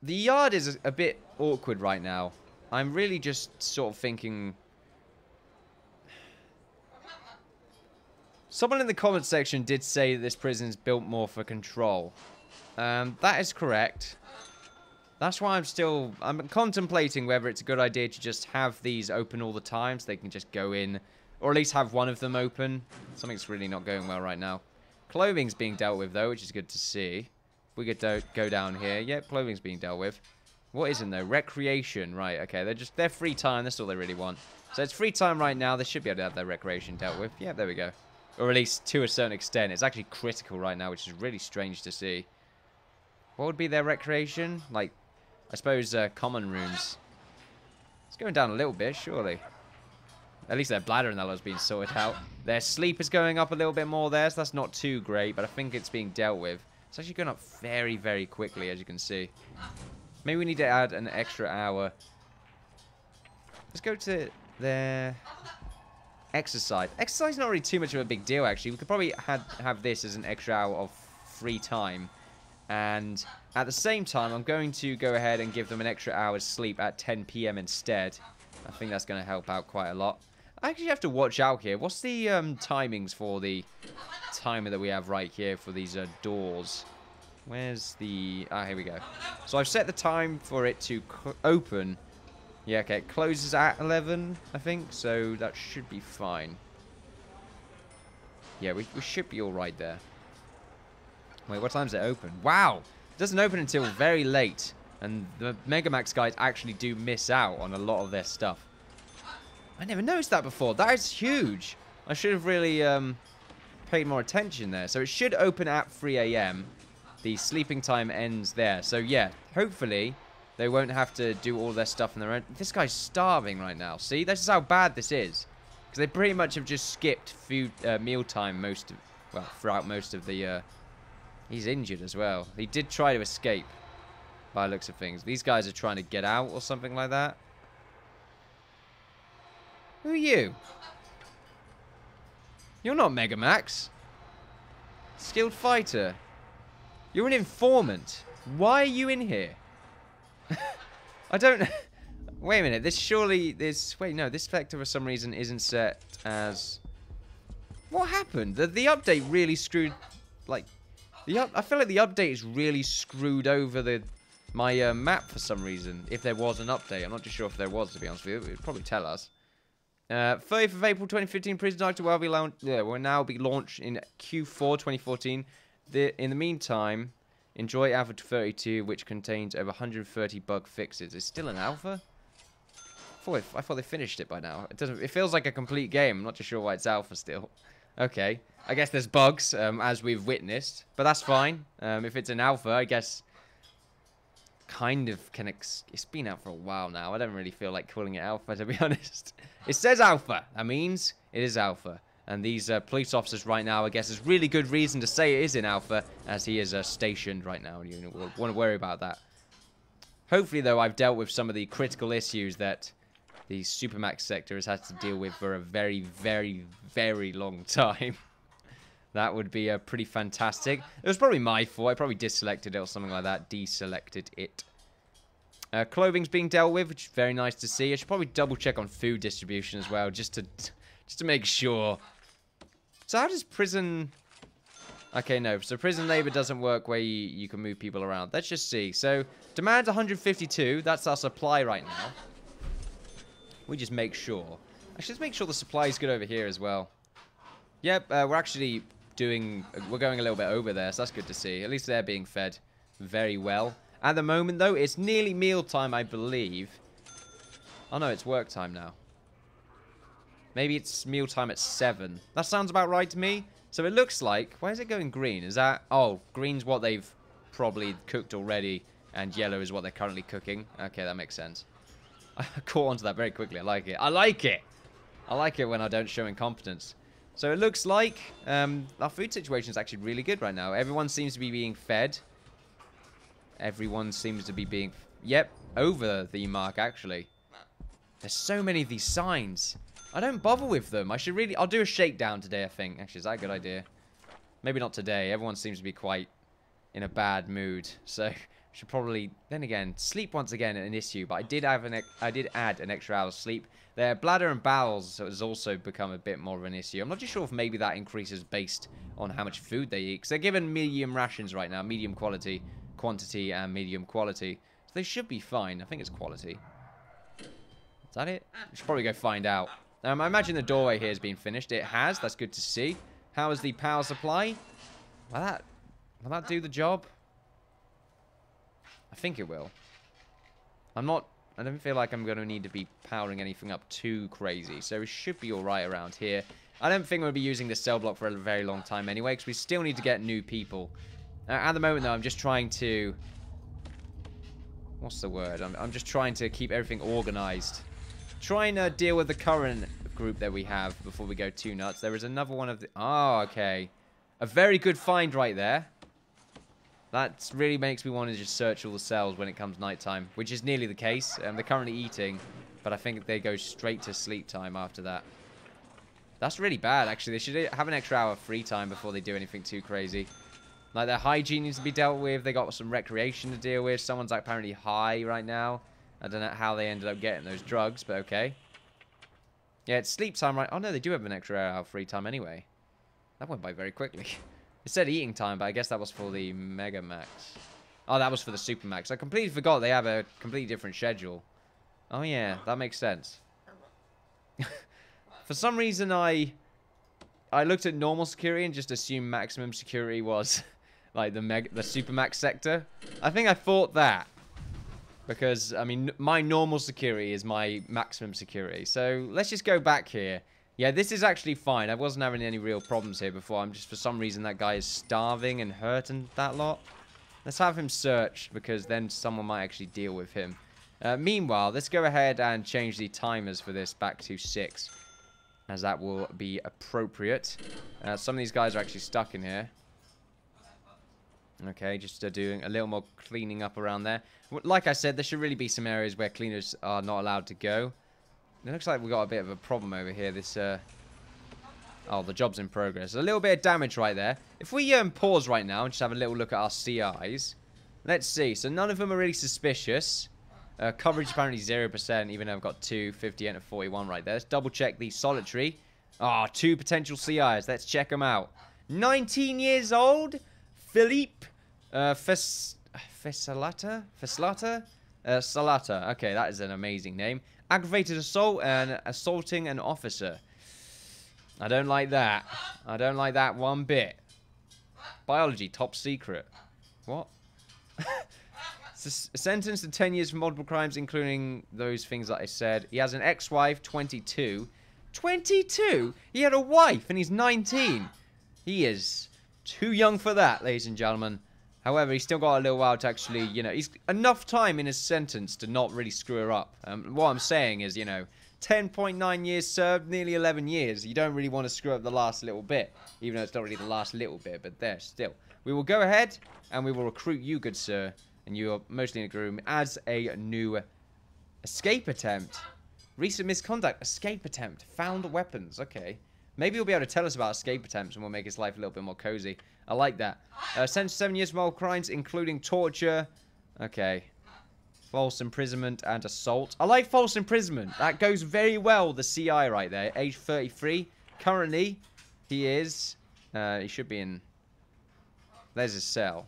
The yard is a bit awkward right now. I'm really just sort of thinking... Someone in the comment section did say that this prison is built more for control. That is correct. That's why I'm contemplating whether it's a good idea to just have these open all the time so they can just go in. Or at least have one of them open. Something's really not going well right now. Clothing's being dealt with though, which is good to see. We could go down here. Yep, clothing's being dealt with. What isn't though? Recreation. Right, okay. They're free time. That's all they really want. So it's free time right now. They should be able to have their recreation dealt with. Yeah, there we go. Or at least to a certain extent. It's actually critical right now, which is really strange to see. What would be their recreation? Like, I suppose common rooms. It's going down a little bit, surely. At least their bladder and that has been sorted out. Their sleep is going up a little bit more there, so that's not too great, but I think it's being dealt with. It's actually going up very, very quickly, as you can see. Maybe we need to add an extra hour. Let's go to their exercise. Exercise is not really too much of a big deal, actually. We could probably have this as an extra hour of free time. And at the same time, I'm going to go ahead and give them an extra hour's sleep at 10 PM instead. I think that's going to help out quite a lot. I actually have to watch out here. What's the timings for the timer that we have right here for these doors? Where's the... Ah, here we go. So I've set the time for it to open. Yeah, okay. It closes at 11, I think. So that should be fine. Yeah, we should be all right there. Wait, what time's it open? Wow! It doesn't open until very late. And the MEGAMAX guys actually do miss out on a lot of their stuff. I never noticed that before. That is huge. I should have really paid more attention there. So it should open at 3 AM. The sleeping time ends there. So yeah, hopefully they won't have to do all their stuff on their own. This guy's starving right now. See, this is how bad this is. Because they pretty much have just skipped food mealtime throughout most of the... He's injured as well. He did try to escape. By the looks of things. These guys are trying to get out or something like that. Who are you? You're not MEGAMAX. Skilled fighter. You're an informant. Why are you in here? I don't... Wait a minute. This surely... Wait, no. This vector for some reason isn't set as... What happened? The update really screwed... Like... I feel like the update is really screwed over my map for some reason. If there was an update. I'm not too sure if there was, to be honest with you. It would probably tell us. 30th of April 2015, Prison Doctor will now be launched in Q4 2014. In the meantime, enjoy Alpha 32, which contains over 130 bug fixes. It's still an alpha? I thought they finished it by now. It feels like a complete game. I'm not too sure why it's alpha still. Okay. I guess there's bugs, as we've witnessed. But that's fine. If it's an alpha, I guess... Kind of can... It's been out for a while now. I don't really feel like calling it alpha, to be honest. It says alpha. That means it is alpha. And these police officers right now, I guess, is really good reason to say it is in alpha, as he is stationed right now. And you want to worry about that. Hopefully, though, I've dealt with some of the critical issues that the Supermax sector has had to deal with for a very, very, very long time. That would be pretty fantastic. It was probably my fault. I probably deselected it or something like that. Deselected it. Clothing's being dealt with, which is very nice to see. I should probably double check on food distribution as well, just to make sure. So how does prison... Okay, no. So prison labor doesn't work where you can move people around. Let's just see. So demand 152. That's our supply right now. We just make sure. Actually, let's make sure the supply is good over here as well. Yep, we're actually we're going a little bit over there, so that's good to see. At least they're being fed very well. At the moment, though, it's nearly mealtime, I believe. Oh, no, it's work time now. Maybe it's mealtime at 7. That sounds about right to me. So it looks like... Why is it going green? Is that... Oh, green's what they've probably cooked already, and yellow is what they're currently cooking. Okay, that makes sense. I caught onto that very quickly. I like it. I like it! I like it when I don't show incompetence. So it looks like our food situation is actually really good right now. Everyone seems to be being fed. Everyone seems to be being... Yep, over the mark, actually. There's so many of these signs. I don't bother with them. I'll do a shakedown today, I think. Actually, is that a good idea? Maybe not today. Everyone seems to be quite in a bad mood. So Should probably... Then again, sleep once again an issue. But I did add an extra hour of sleep. Their bladder and bowels has also become a bit more of an issue. I'm not too sure if maybe that increases based on how much food they eat. Because they're given medium rations right now. Medium quality, quantity, and medium quality. So they should be fine. I think it's quality. Is that it? We should probably go find out. I imagine the doorway here has been finished. It has. That's good to see. How is the power supply? Will that do the job? I think it will. I don't feel like I'm going to need to be powering anything up too crazy. So it should be alright around here. I don't think we'll be using this cell block for a very long time anyway. Because we still need to get new people. At the moment though, I'm just trying to... What's the word? I'm just trying to keep everything organized. Trying to deal with the current group that we have before we go too nuts. There is another one of the... Oh, okay. A very good find right there. That really makes me want to just search all the cells when it comes nighttime, which is nearly the case. They're currently eating, but I think they go straight to sleep time after that. That's really bad, actually. They should have an extra hour of free time before they do anything too crazy. Like, their hygiene needs to be dealt with. They got some recreation to deal with. Someone's apparently high right now. I don't know how they ended up getting those drugs, but okay. Yeah, it's sleep time, right? Oh, no, they do have an extra hour of free time anyway. That went by very quickly. It said eating time, but I guess that was for the MEGAMAX. Oh, that was for the SuperMax. I completely forgot they have a completely different schedule. Oh, yeah, that makes sense. For some reason, I looked at normal security and just assumed maximum security was like the SuperMax sector. I think I thought that. Because, I mean, my normal security is my maximum security. So, let's just go back here. Yeah, this is actually fine. I wasn't having any real problems here before. I'm just, for some reason, that guy is starving and hurt and that lot. Let's have him searched, because then someone might actually deal with him. Meanwhile, let's go ahead and change the timers for this back to 6. As that will be appropriate. Some of these guys are actually stuck in here. Okay, just doing a little more cleaning up around there. Like I said, there should really be some areas where cleaners are not allowed to go. It looks like we've got a bit of a problem over here. This, oh, the job's in progress. A little bit of damage right there. If we pause right now and just have a little look at our CIs. Let's see. So none of them are really suspicious. Coverage apparently 0%, even though I've got 2, 58 and 41 right there. Let's double check the solitary. Ah, 2 potential CIs. Let's check them out. 19 years old. Philippe Fesalata? Salata. Okay, that is an amazing name. Aggravated assault and assaulting an officer. I don't like that. I don't like that one bit. Biology, top secret. What? Sentenced to 10 years for multiple crimes, including those things that I said. He has an ex-wife, 22. 22? He had a wife and he's 19. He is too young for that, ladies and gentlemen. However, he's still got a little while to actually, you know, he's enough time in his sentence to not really screw her up. What I'm saying is, you know, 10.9 years served, nearly 11 years. You don't really want to screw up the last little bit, even though it's not really the last little bit, but there, still. We will go ahead, and we will recruit you, good sir, and you are mostly in a room, as a new escape attempt. Recent misconduct, escape attempt, found weapons, okay. Maybe you'll be able to tell us about escape attempts and we'll make his life a little bit more cozy. I like that. Sentenced to 7 years for multiple crimes, including torture. Okay. False imprisonment and assault. I like false imprisonment. That goes very well, the CI right there. Age 33. Currently, he is... he should be in... There's his cell.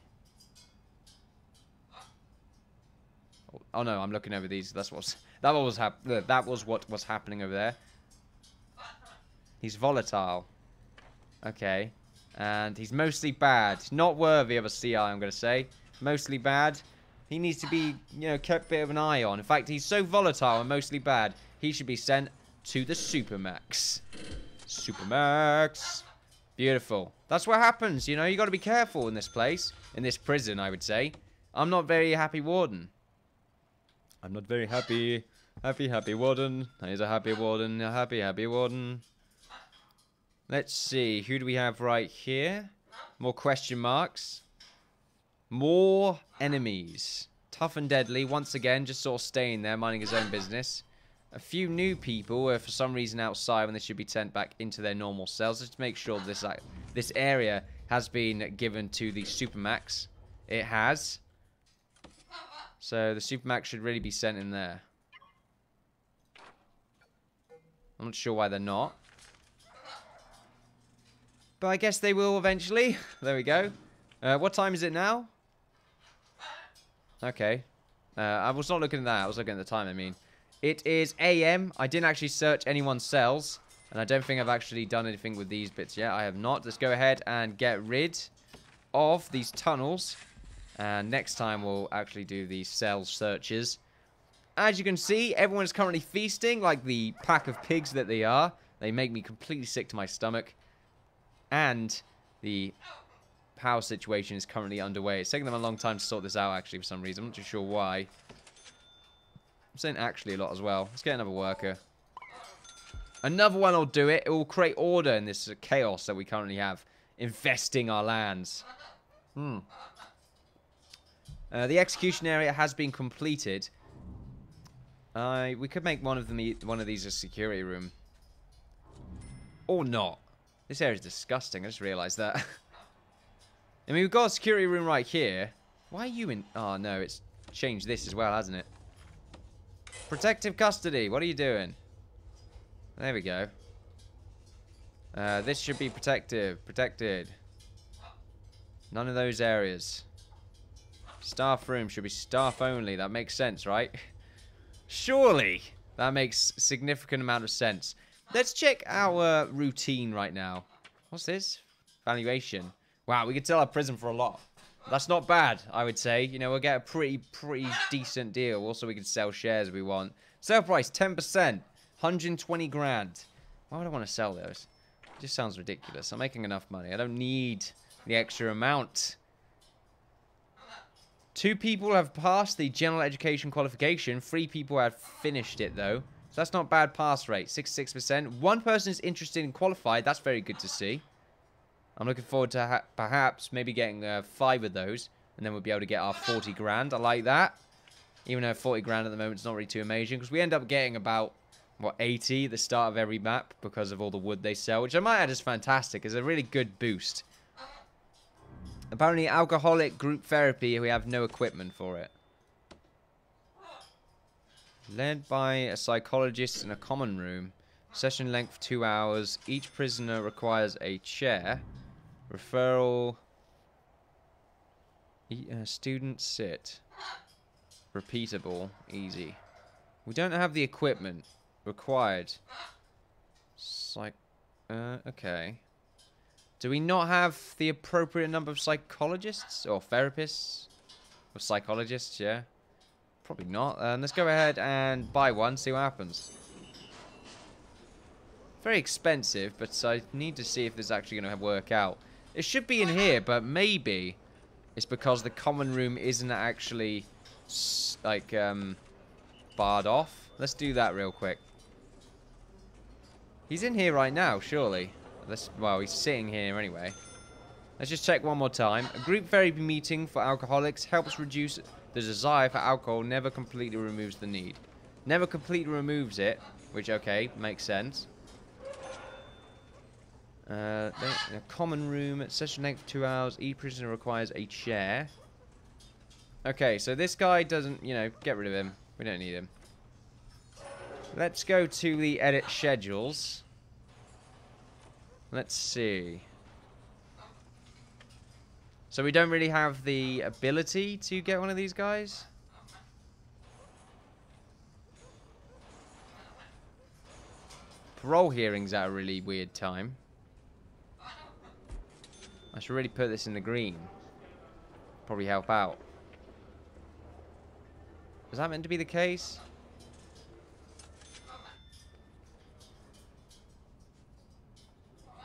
Oh no, I'm looking over these. That was what was happening over there. He's volatile. Okay. And he's mostly bad. Not worthy of a CI, I'm going to say. Mostly bad. He needs to be, you know, kept a bit of an eye on. In fact, he's so volatile and mostly bad, he should be sent to the SuperMax. SuperMax. Beautiful. That's what happens, you know. You got to be careful in this place. In this prison, I would say. I'm not very happy warden. I'm not very happy. Happy warden. He's a happy warden. A happy warden. Let's see. Who do we have right here? More question marks. More enemies. Tough and deadly. Once again, just sort of staying there, minding his own business. A few new people who are for some reason outside when they should be sent back into their normal cells. Just to make sure this area has been given to the SuperMax. It has. So the Supermax should really be sent in there. I'm not sure why they're not. But I guess they will eventually. There we go. What time is it now? Okay. I was not looking at that. I was looking at the time, I mean. It is AM. I didn't actually search anyone's cells. And I don't think I've actually done anything with these bits yet. I have not. Let's go ahead and get rid of these tunnels. And next time we'll actually do the cell searches. As you can see, everyone is currently feasting like the pack of pigs that they are. They make me completely sick to my stomach. And the power situation is currently underway. It's taking them a long time to sort this out, actually, for some reason. I'm not too sure why. I'm saying actually a lot as well. Let's get another worker. Another one will do it. It will create order in this chaos that we currently have. Infesting our lands. The execution area has been completed. We could make one of these a security room. Or not. This area is disgusting. I just realised that. I mean, we've got a security room right here. Why are you in... Oh, no. It's changed this as well, hasn't it? Protective custody. What are you doing? There we go. This should be protected. None of those areas. Staff room should be staff only. That makes sense, right? Surely. That makes a significant amount of sense. Let's check our routine right now. What's this? Valuation. Wow, we could sell our prison for a lot. That's not bad, I would say. You know, we'll get a pretty decent deal. Also, we can sell shares if we want. Sale price, 10%. 120 grand. Why would I want to sell those? It just sounds ridiculous. I'm making enough money. I don't need the extra amount. 2 people have passed the general education qualification. 3 people have finished it, though. So that's not bad pass rate. 66%. 1 person is interested in qualified. That's very good to see. I'm looking forward to perhaps maybe getting 5 of those. And then we'll be able to get our 40 grand. I like that. Even though 40 grand at the moment is not really too amazing. Because we end up getting about, what, 80 at the start of every map. Because of all the wood they sell. Which I might add is fantastic. It's a really good boost. Apparently, alcoholic group therapy, we have no equipment for it. Led by a psychologist in a common room. Session length 2 hours. Each prisoner requires a chair. Referral. Student sit. Repeatable. Easy. We don't have the equipment required. Okay. Do we not have the appropriate number of psychologists? Or therapists? Or psychologists, yeah. Probably not. Let's go ahead and buy one, see what happens. Very expensive, but I need to see if this is actually going to work out. It should be in here, but maybe it's because the common room isn't actually, like, barred off. Let's do that real quick. He's in here right now, surely. Well, he's sitting here anyway. Let's just check one more time. A group therapy meeting for alcoholics helps reduce the desire for alcohol, never completely removes the need. Never completely removes it, which, okay, makes sense. A common room, session length 2 hours. Each prisoner requires a chair. Okay, so this guy doesn't, you know, get rid of him. We don't need him. Let's go to the edit schedules. Let's see. So we don't really have the ability to get one of these guys. Parole hearings at a really weird time. I should really put this in the green. Probably help out. Is that meant to be the case?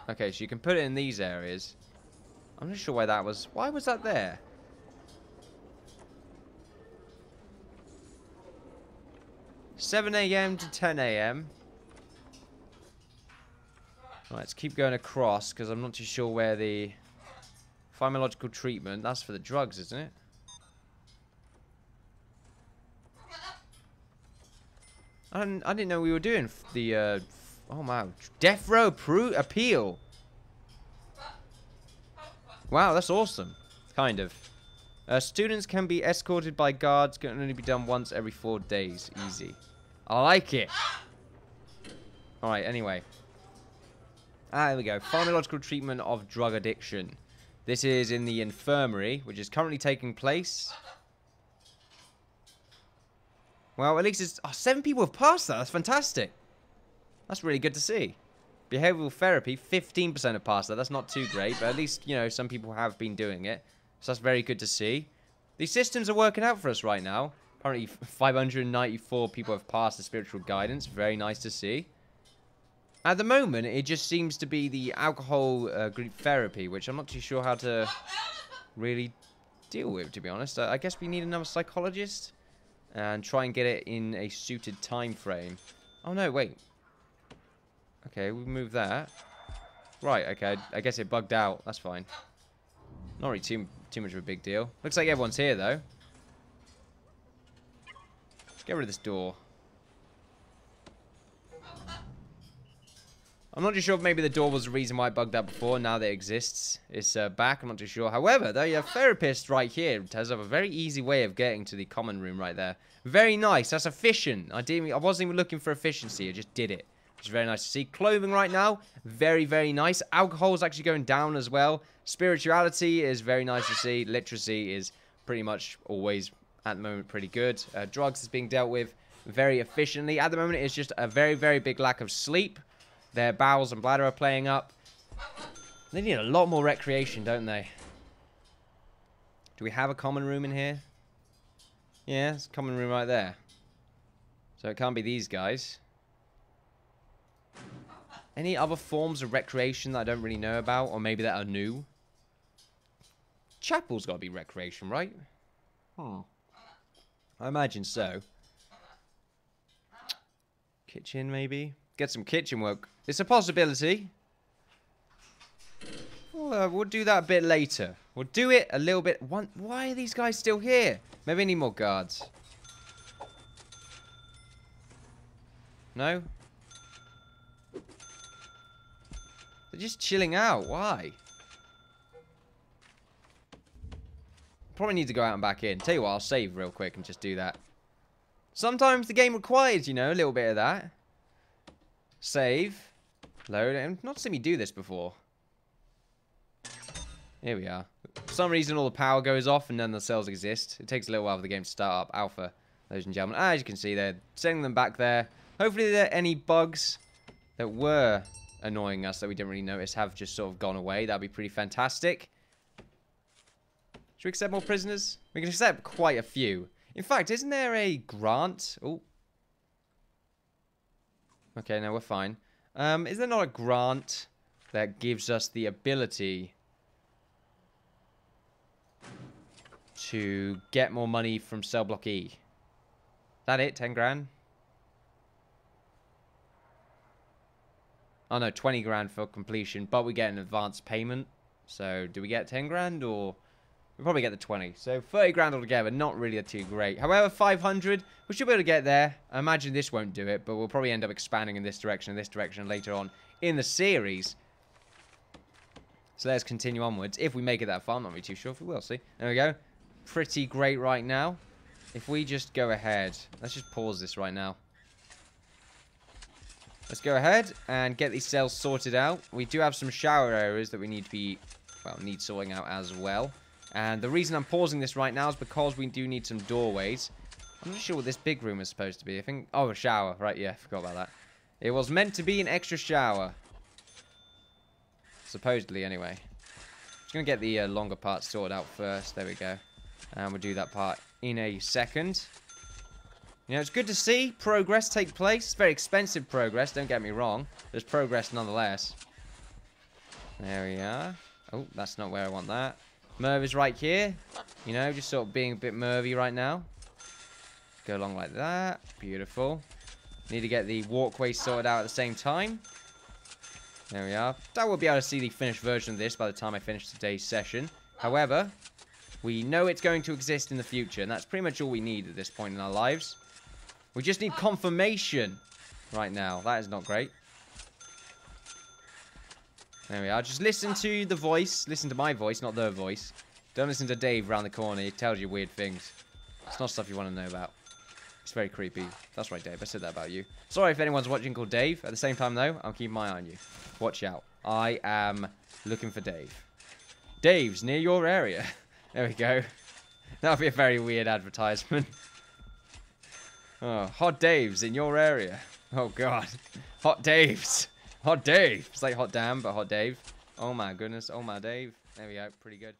Okay, so you can put it in these areas. I'm not sure why that was. Why was that there? (7 AM to 10 AM). Right, let's keep going across because I'm not too sure where the pharmacological treatment. That's for the drugs, isn't it? I didn't know we were doing the. Oh my! Death row appeal. Wow, that's awesome. Kind of. Students can be escorted by guards. Can only be done once every 4 days. Easy. I like it. Alright, anyway. There we go. Pharmacological treatment of drug addiction. This is in the infirmary, which is currently taking place. Well, at least it's... Oh, 7 people have passed that. That's fantastic. That's really good to see. Behavioral therapy, 15% have passed that. That's not too great, but at least, you know, some people have been doing it. So that's very good to see. These systems are working out for us right now. Apparently, 594 people have passed the spiritual guidance. Very nice to see. At the moment, it just seems to be the alcohol group therapy, which I'm not too sure how to really deal with, to be honest. I guess we need another psychologist and try and get it in a suited time frame. Oh, no, wait. Okay, we move that. Right, okay. I guess it bugged out. That's fine. Not really too much of a big deal. Looks like everyone's here, though. Let's get rid of this door. I'm not too sure if maybe the door was the reason why it bugged out before. Now that it exists, it's back. I'm not too sure. However, the therapist right here has a very easy way of getting to the common room right there. Very nice. That's efficient. I wasn't even looking for efficiency. I just did it. Which is very nice to see. Clothing right now, very, very nice. Alcohol is actually going down as well. Spirituality is very nice to see. Literacy is pretty much always, at the moment, pretty good. Drugs is being dealt with very efficiently. At the moment, it's just a very, very big lack of sleep. Their bowels and bladder are playing up. They need a lot more recreation, don't they? Do we have a common room in here? Yeah, it's a common room right there. So it can't be these guys. Any other forms of recreation that I don't really know about? Or maybe that are new? Chapel's got to be recreation, right? I imagine so. Kitchen, maybe? Get some kitchen work. It's a possibility. We'll do that a bit later. We'll do it a little bit... Why are these guys still here? Maybe I need more guards. No? They're just chilling out. Why? Probably need to go out and back in. Tell you what, I'll save real quick and just do that. Sometimes the game requires, you know, a little bit of that. Save. Load. I've not seen me do this before. Here we are. For some reason, all the power goes off and none of the cells exist. It takes a little while for the game to start up. Alpha, ladies and gentlemen. As you can see, they're sending them back there. Hopefully, there are any bugs that were annoying us that we didn't really notice have just sort of gone away. That'd be pretty fantastic. Should we accept more prisoners? We can accept quite a few. In fact, isn't there a grant? Oh. Okay, no, we're fine. Is there not a grant that gives us the ability to get more money from cell block E? Is that it? 10 grand? Oh no, 20 grand for completion, but we get an advance payment. So, do we get 10 grand or... We'll probably get the 20. So 30 grand altogether, not really too great. However, 500, we should be able to get there. I imagine this won't do it, but we'll probably end up expanding in this direction later on in the series. So let's continue onwards. If we make it that far, I'm not really too sure if we will. See, there we go. Pretty great right now. If we just go ahead, let's just pause this right now. Let's go ahead and get these cells sorted out. We do have some shower areas that we need to be, well, need sorting out as well. And the reason I'm pausing this right now is because we do need some doorways. I'm not sure what this big room is supposed to be. I think... Oh, a shower. Right, yeah, I forgot about that. It was meant to be an extra shower. Supposedly, anyway. Just going to get the longer part sorted out first. There we go. And we'll do that part in a second. You know, it's good to see progress take place. It's very expensive progress, don't get me wrong. There's progress nonetheless. There we are. Oh, that's not where I want that. Merv is right here. You know, just sort of being a bit Mervy right now. Go along like that. Beautiful. Need to get the walkway sorted out at the same time. There we are. I will be able to see the finished version of this by the time I finish today's session. However, we know it's going to exist in the future, and that's pretty much all we need at this point in our lives. We just need confirmation right now. That is not great. There we are. Just listen to the voice. Listen to my voice, not their voice. Don't listen to Dave around the corner. He tells you weird things. It's not stuff you want to know about. It's very creepy. That's right, Dave. I said that about you. Sorry if anyone's watching called Dave. At the same time, though, I'm keeping my eye on you. Watch out. I am looking for Dave. Dave's near your area. There we go. That would be a very weird advertisement. Oh, hot Dave's in your area. Oh, God. Hot Dave's. Hot Dave. It's like hot damn, but hot Dave. Oh, my goodness. Oh, my Dave. There we go. Pretty good.